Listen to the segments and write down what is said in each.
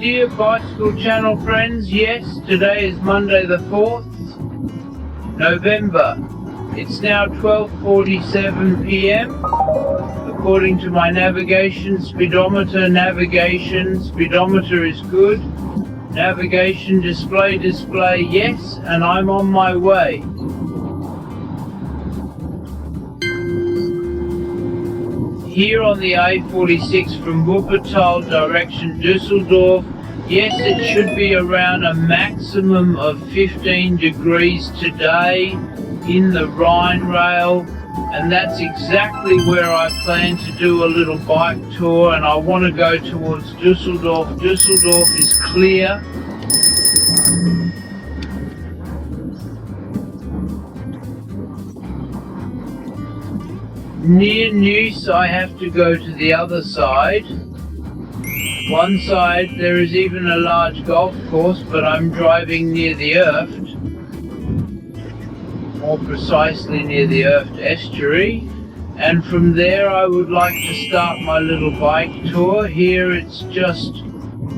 dear Bicycle Channel friends, yes, today is Monday the 4th, November. It's now 12:47 p.m. According to my navigation speedometer, speedometer is good. Navigation display, yes, and I'm on my way. Here on the A46 from Wuppertal direction Düsseldorf, yes, it should be around a maximum of 15 degrees today in the Rhine rail, and that's exactly where I plan to do a little bike tour, and I want to go towards Düsseldorf. Düsseldorf is clear. Near Neuss I have to go to the other side. One side there is even a large golf course, but I'm driving near the Erft, more precisely near the Erft estuary, and from there I would like to start my little bike tour. Here it's just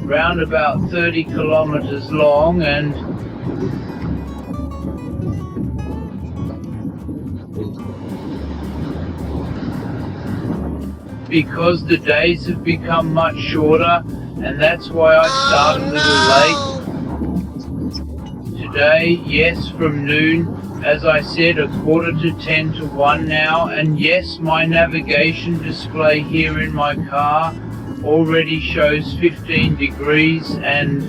round about 30 kilometers long, and because the days have become much shorter, and that's why I start a little late today. Yes, from noon, as I said, 9:45 to 1 now, and yes, my navigation display here in my car already shows 15 degrees, and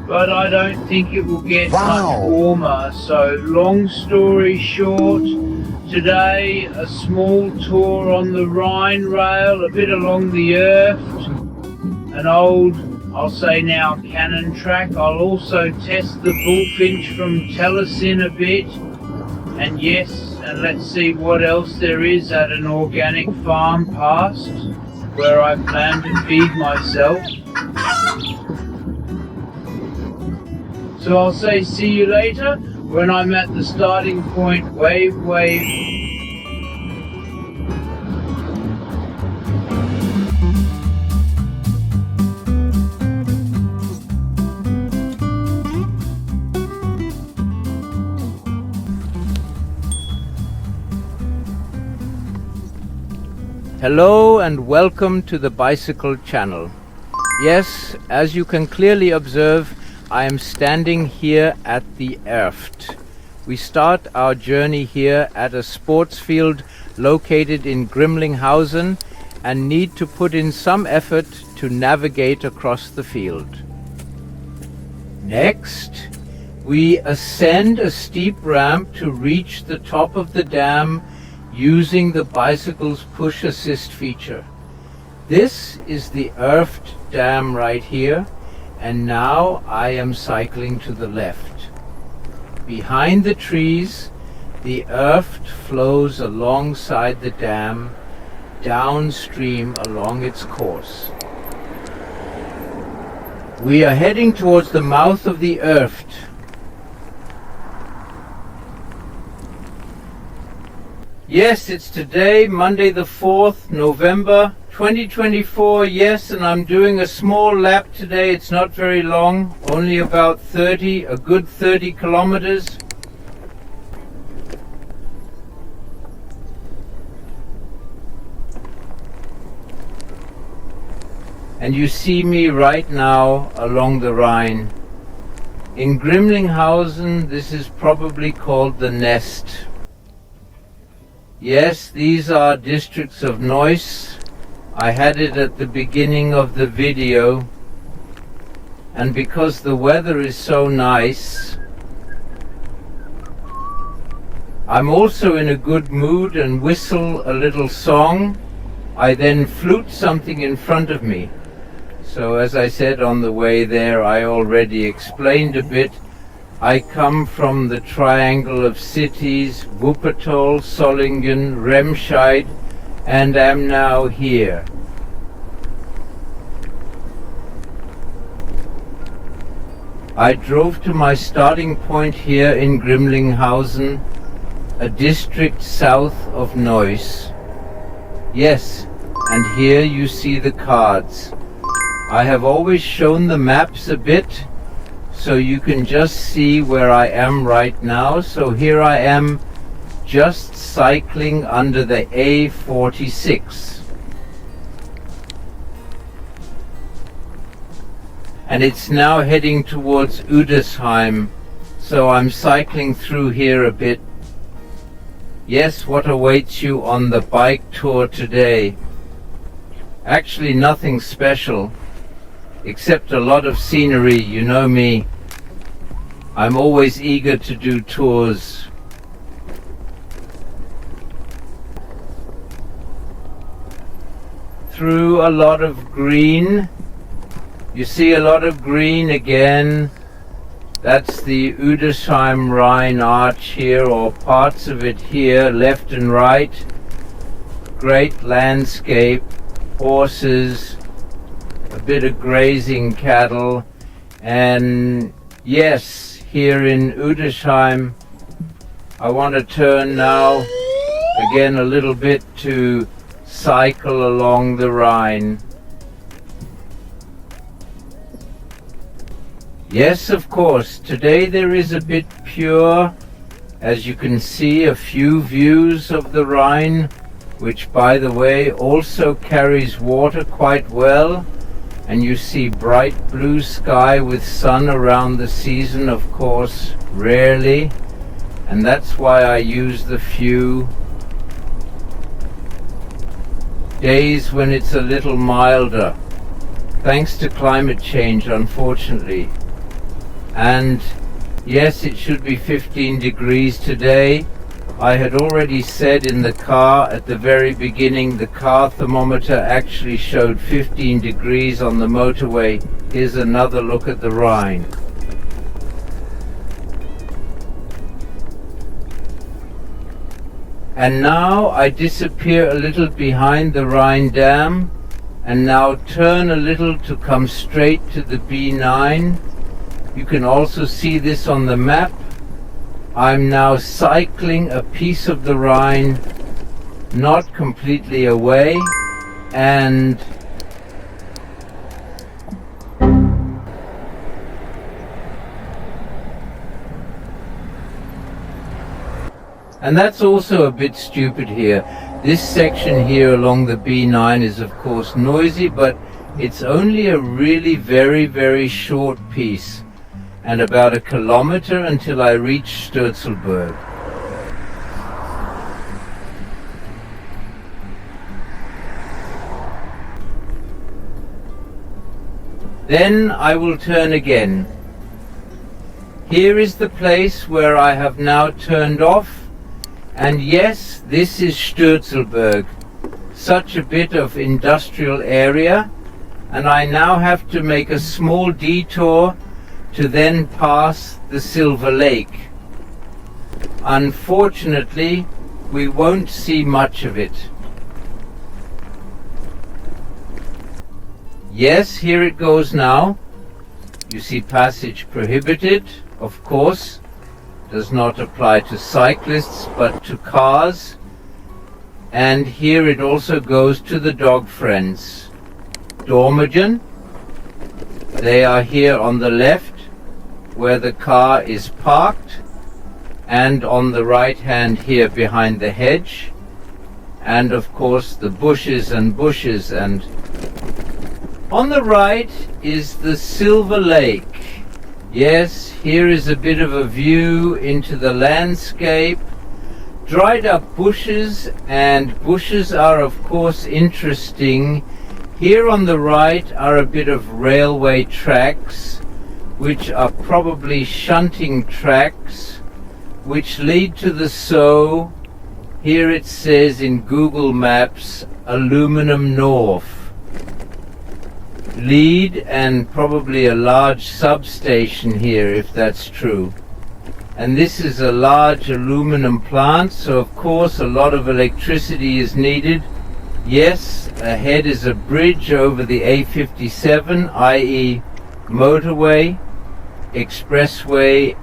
but I don't think it will get much warmer. So long story short, today a small tour on the Rhine rail, a bit along the Erft, an old, I'll say now, cannon track. I'll also test the bullfinch from TELESIN a bit, and yes, and let's see what else there is at an organic farm past where I plan to feed myself. So I'll say see you later when I'm at the starting point. Wave, wave. Hello and welcome to the Bicycle Channel. Yes, as you can clearly observe, I am standing here at the Erft. We start our journey here at a sports field located in Grimlinghausen and need to put in some effort to navigate across the field. Next, we ascend a steep ramp to reach the top of the dam using the bicycle's push assist feature. This is the Erft dam right here. And now I am cycling to the left. Behind the trees, the Erft flows alongside the dam, downstream along its course. We are heading towards the mouth of the Erft. Yes, it's today, Monday the 4th, November 2024, yes, and I'm doing a small lap today. It's not very long, only about a good 30 kilometers. And you see me right now along the Rhine. In Grimlinghausen, this is probably called the Nest. Yes, these are districts of Neuss. I had it at the beginning of the video, and because the weather is so nice, I'm also in a good mood and whistle a little song. I then flute something in front of me. So as I said on the way there, I already explained a bit. I come from the triangle of cities, Wuppertal, Solingen, Remscheid, and am now here. I drove to my starting point here in Grimlinghausen, a district south of Neuss, Yes, and here you see the cards. I have always shown the maps a bit, so you can just see where I am right now. So here I am, just cycling under the A46. And it's now heading towards Udesheim, so I'm cycling through here a bit. Yes, what awaits you on the bike tour today? Actually nothing special, except a lot of scenery. You know me, I'm always eager to do tours. Through a lot of green. You see a lot of green again. That's the Udesheim Rhine arch here, or parts of it here, left and right. Great landscape, horses, a bit of grazing cattle, and yes, here in Udesheim, I want to turn now again a little bit to cycle along the Rhine. Yes, of course, today there is a bit pure. As you can see, a few views of the Rhine, which by the way also carries water quite well, and you see bright blue sky with sun around the season, of course, rarely, and that's why I use the few days when it's a little milder, thanks to climate change, unfortunately. And yes, it should be 15 degrees today. I had already said in the car at the very beginning, the car thermometer actually showed 15 degrees on the motorway. Here's another look at the Rhine. And now I disappear a little behind the Rhine Dam, and now turn a little to come straight to the B9. You can also see this on the map. I'm now cycling a piece of the Rhine, not completely away, and that's also a bit stupid here. This section here along the B9 is of course noisy, but it's only a really very short piece, and about a kilometer until I reach Sturzelberg. Then I will turn again. Here is the place where I have now turned off, and yes, this is Sturzelberg, such a bit of industrial area, and I now have to make a small detour to then pass the Silver Lake. Unfortunately, we won't see much of it. Yes, here it goes now. You see passage prohibited, of course. Does not apply to cyclists, but to cars. And here it also goes to the dog friends. Dormagen. They are here on the left, where the car is parked, and on the right hand here behind the hedge, and of course the bushes, and on the right is the Silver Lake. Yes, here is a bit of a view into the landscape. Dried up bushes, and bushes are of course interesting. Here on the right are a bit of railway tracks, which are probably shunting tracks, which lead to the Sow. Here it says in Google Maps, Aluminum North. Lead, and probably a large substation here, if that's true. And this is a large aluminum plant, so of course a lot of electricity is needed. Yes, ahead is a bridge over the A57, i.e. motorway, expressway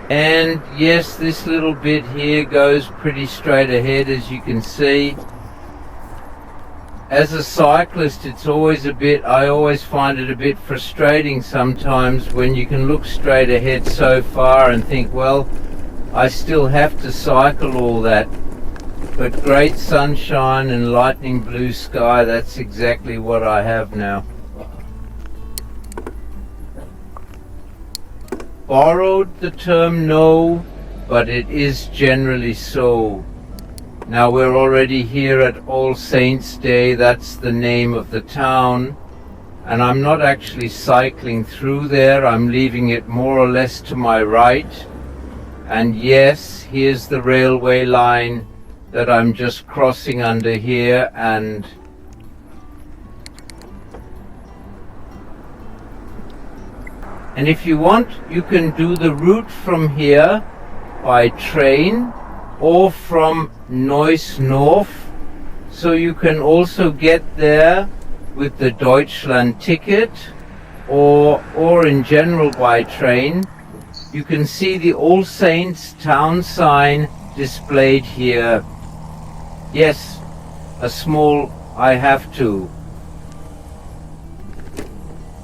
And yes, this little bit here goes pretty straight ahead, as you can see. As a cyclist, I always find it a bit frustrating sometimes when you can look straight ahead so far and think, well, I still have to cycle all that. But great sunshine and lightning blue sky, that's exactly what I have now. Borrowed the term no, but it is generally so. Now we're already here at All Saints' Day, that's the name of the town, and I'm not actually cycling through there, I'm leaving it more or less to my right. And yes, here's the railway line that I'm just crossing under here, and if you want, you can do the route from here by train or from Neuss north, so you can also get there with the Deutschland ticket or in general by train. You can see the All Saints town sign displayed here. Yes, a small I have to.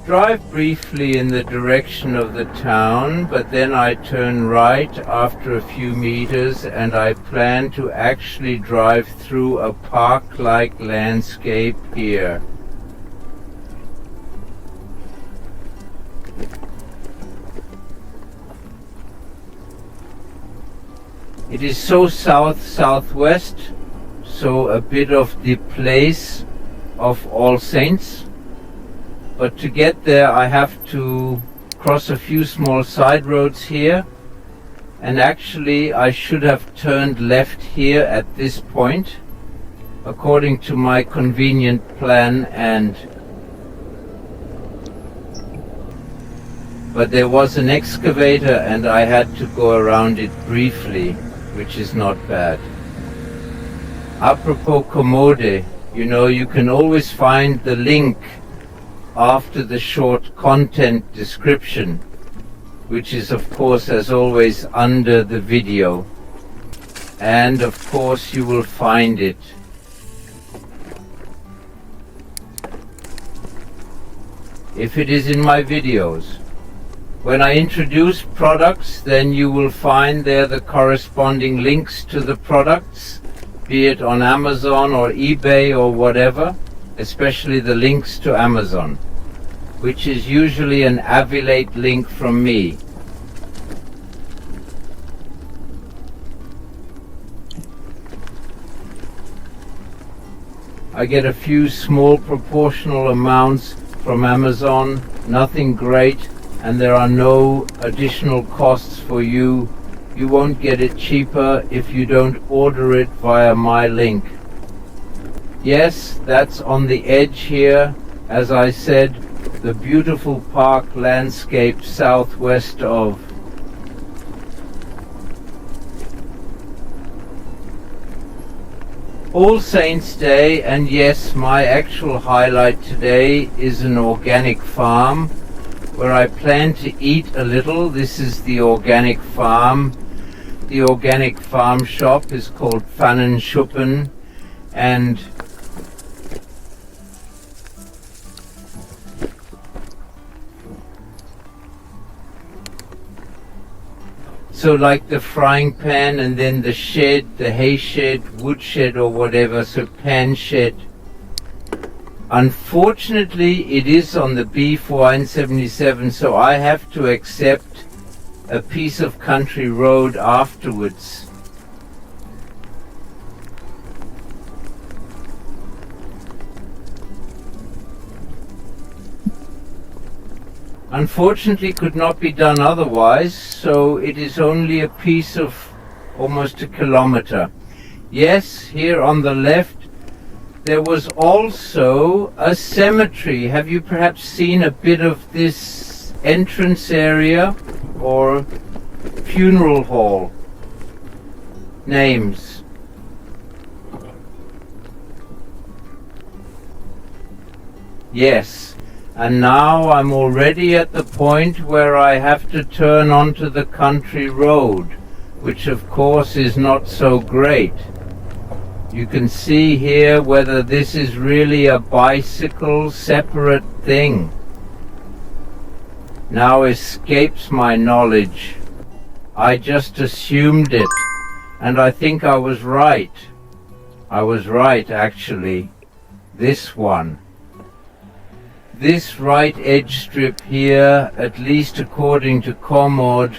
Drive briefly in the direction of the town, but then I turn right after a few meters and I plan to actually drive through a park-like landscape here. It is so south-southwest, so a bit of the place of All Saints. But to get there I have to cross a few small side roads here, and actually I should have turned left here at this point according to my convenient plan, but there was an excavator and I had to go around it briefly, which is not bad. Apropos Komoot, you know, you can always find the link after the short content description, which is of course as always under the video, and of course you will find it. If it is in my videos. When I introduce products, then you will find there the corresponding links to the products, be it on Amazon or eBay or whatever, especially the links to Amazon, which is usually an affiliate link from me. I get a few small proportional amounts from Amazon, nothing great, and there are no additional costs for you. You won't get it cheaper if you don't order it via my link. Yes, that's on the edge here, as I said, the beautiful park landscape southwest of All Saints' Day, and yes, my actual highlight today is an organic farm where I plan to eat a little. This is the organic farm. The organic farm shop is called Pfannenschuppen, and so like the frying pan and then the shed, the hay shed, wood shed or whatever, so pan shed. Unfortunately it is on the B477, so I have to accept a piece of country road afterwards. Unfortunately could not be done otherwise, so it is only a piece of almost a kilometer. Yes, here on the left there was also a cemetery. Have you perhaps seen a bit of this entrance area or funeral hall? Names. Yes. and now I'm already at the point where I have to turn onto the country road, which of course is not so great. You can see here whether this is really a bicycle separate thing. Now escapes my knowledge. I just assumed it, and I think I was right. I was right, actually. This one. This right edge strip here, at least according to Komoot,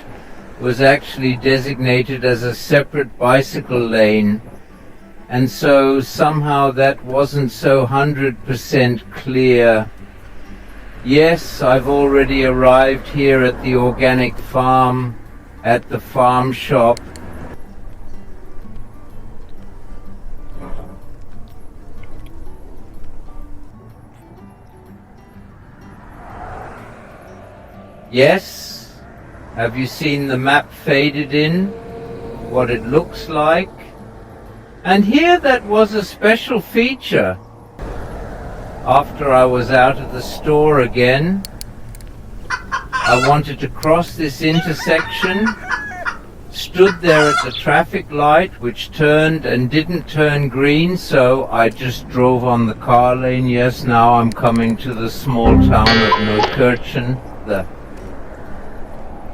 was actually designated as a separate bicycle lane, and so somehow that wasn't so 100% clear. Yes, I've already arrived here at the organic farm, at the farm shop. Yes, have you seen the map faded in? What it looks like? And here that was a special feature. After I was out of the store again, I wanted to cross this intersection, stood there at the traffic light, which turned and didn't turn green, so I just drove on the car lane. Yes, now I'm coming to the small town of Neukirchen,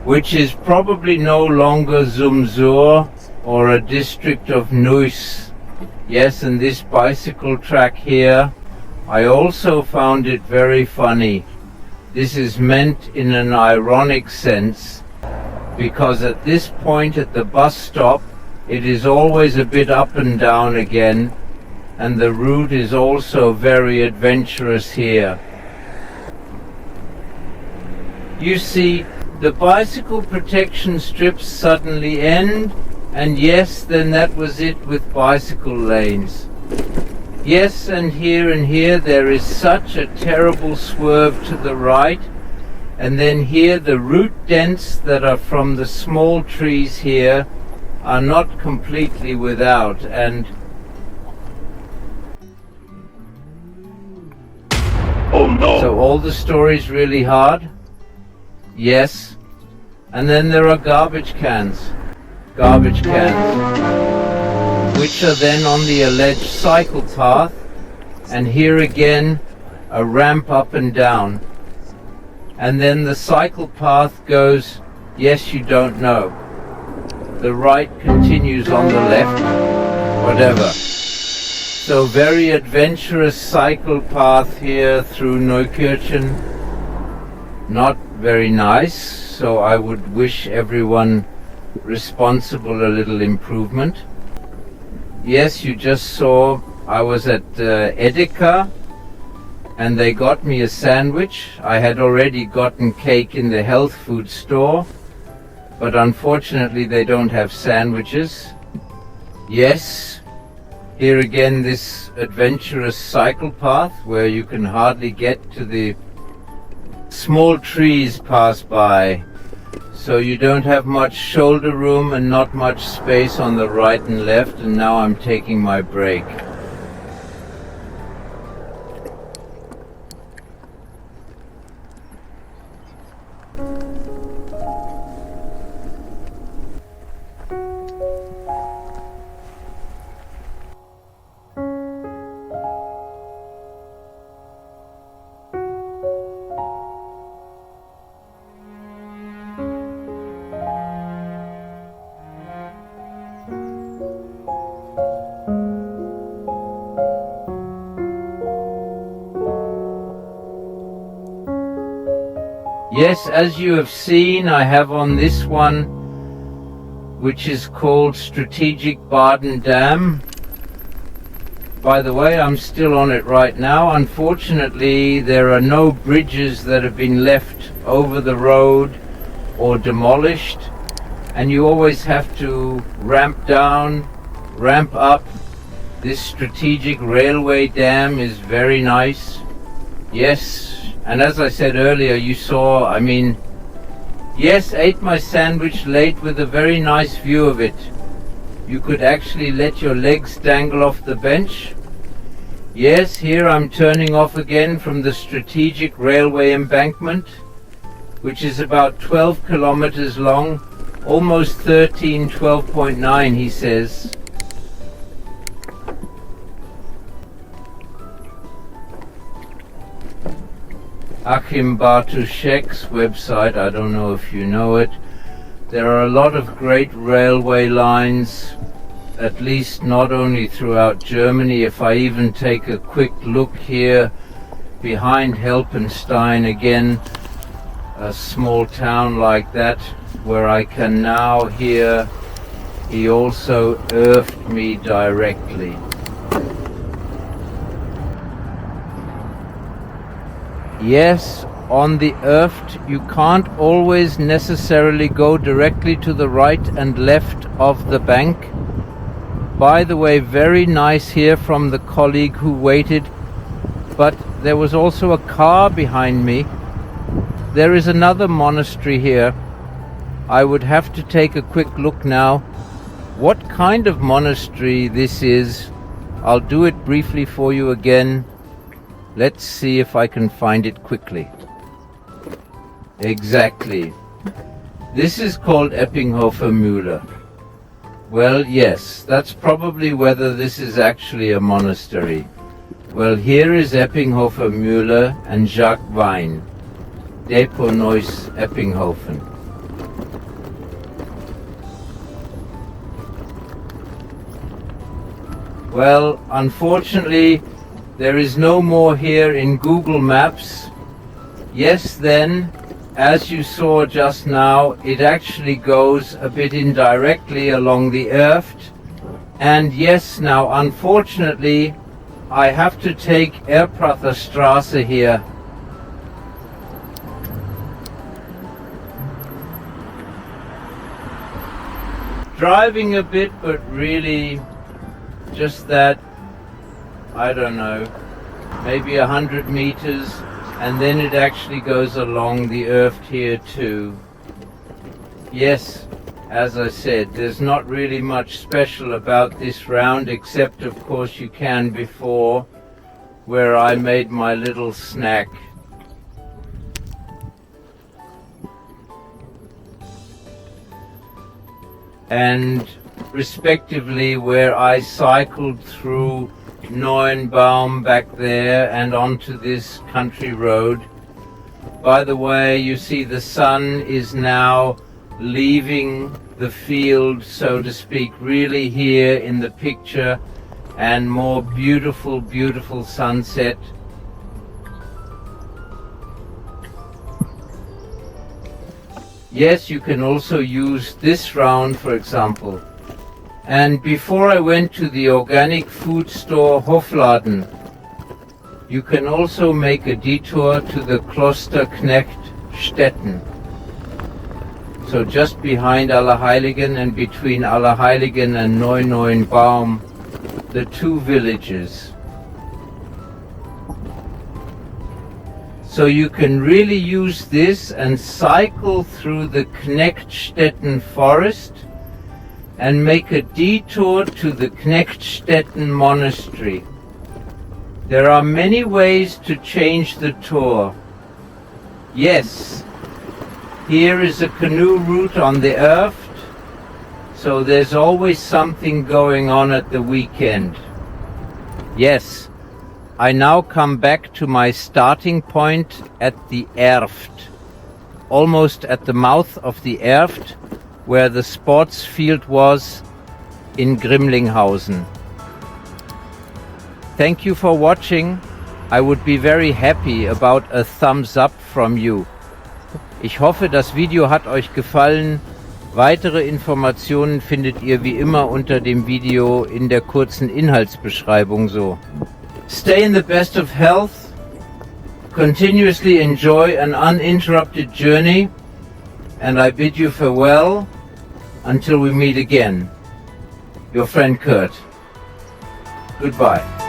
which is probably no longer Zumzur or a district of Neuss. Yes, and this bicycle track here, I also found it very funny. This is meant in an ironic sense, because at this point at the bus stop, it is always a bit up and down again, and the route is also very adventurous here. You see, the bicycle protection strips suddenly end, and yes, then that was it with bicycle lanes. Yes, and here there is such a terrible swerve to the right, and then here the root dents that are from the small trees here are not completely without, and oh no! So all the story's really hard? Yes. And then there are garbage cans, which are then on the alleged cycle path, and here again a ramp up and down. And then the cycle path goes, yes, you don't know. The right continues on the left, whatever. So very adventurous cycle path here through Neukirchen. Not very nice, so I would wish everyone responsible a little improvement. Yes, you just saw I was at Edeka, and they got me a sandwich. I had already gotten cake in the health food store, but unfortunately they don't have sandwiches. Yes, here again this adventurous cycle path where you can hardly get to the small trees pass by, so you don't have much shoulder room and not much space on the right and left, and now I'm taking my break. Yes, as you have seen, I have on this one, which is called Strategic Baden Dam. By the way, I'm still on it right now. Unfortunately, there are no bridges that have been left over the road or demolished, and you always have to ramp down, ramp up. This strategic railway dam is very nice. Yes. And as I said earlier, you saw, yes, ate my sandwich late with a very nice view of it. You could actually let your legs dangle off the bench. Yes, here I'm turning off again from the strategic railway embankment, which is about 12 kilometers long, almost 13, 12.9 he says. Achim Bartuszek's website, I don't know if you know it. There are a lot of great railway lines, at least not only throughout Germany. If I even take a quick look here behind Helpenstein, again a small town like that, where I can now hear he also Erft me directly. Yes, on the Erft you can't always necessarily go directly to the right and left of the bank. By the way, very nice here from the colleague who waited, but there was also a car behind me. There is another monastery here. I would have to take a quick look now. What kind of monastery this is, I'll do it briefly for you again. Let's see if I can find it quickly. Exactly. This is called Eppinghofer Mühle. Well, yes, that's probably whether this is actually a monastery. Well, here is Eppinghofer Mühle and Jacques Wein, Depot Neuss, Eppinghofen. Well, unfortunately, there is no more here in Google Maps. Yes, then, as you saw just now, it actually goes a bit indirectly along the Erft. And yes, now, unfortunately, I have to take Erprater Straße here. Driving a bit, but really just that, I don't know, maybe 100 meters, and then it actually goes along the Erft here too. Yes, as I said, there's not really much special about this round, except of course you can before, where I made my little snack. And respectively where I cycled through Neuenbaum back there and onto this country road. By the way, you see the sun is now leaving the field, so to speak, really here in the picture, and more beautiful, beautiful sunset. Yes, you can also use this round, for example. And before I went to the organic food store Hofladen, you can also make a detour to the Klosterknecht Stetten. So just behind Allerheiligen and between Allerheiligen and Neuenbaum, the two villages. So you can really use this and cycle through the Knechtstetten forest and make a detour to the Knechtstetten monastery. There are many ways to change the tour. Yes, here is a canoe route on the Erft, so there's always something going on at the weekend. Yes, I now come back to my starting point at the Erft, almost at the mouth of the Erft, where the sports field was in Grimlinghausen. Thank you for watching. I would be very happy about a thumbs up from you. Ich hoffe, das Video hat euch gefallen. Weitere Informationen findet ihr wie immer unter dem Video in der kurzen Inhaltsbeschreibung so. Stay in the best of health. Continuously enjoy an uninterrupted journey. And I bid you farewell until we meet again. Your friend Kurt. Goodbye.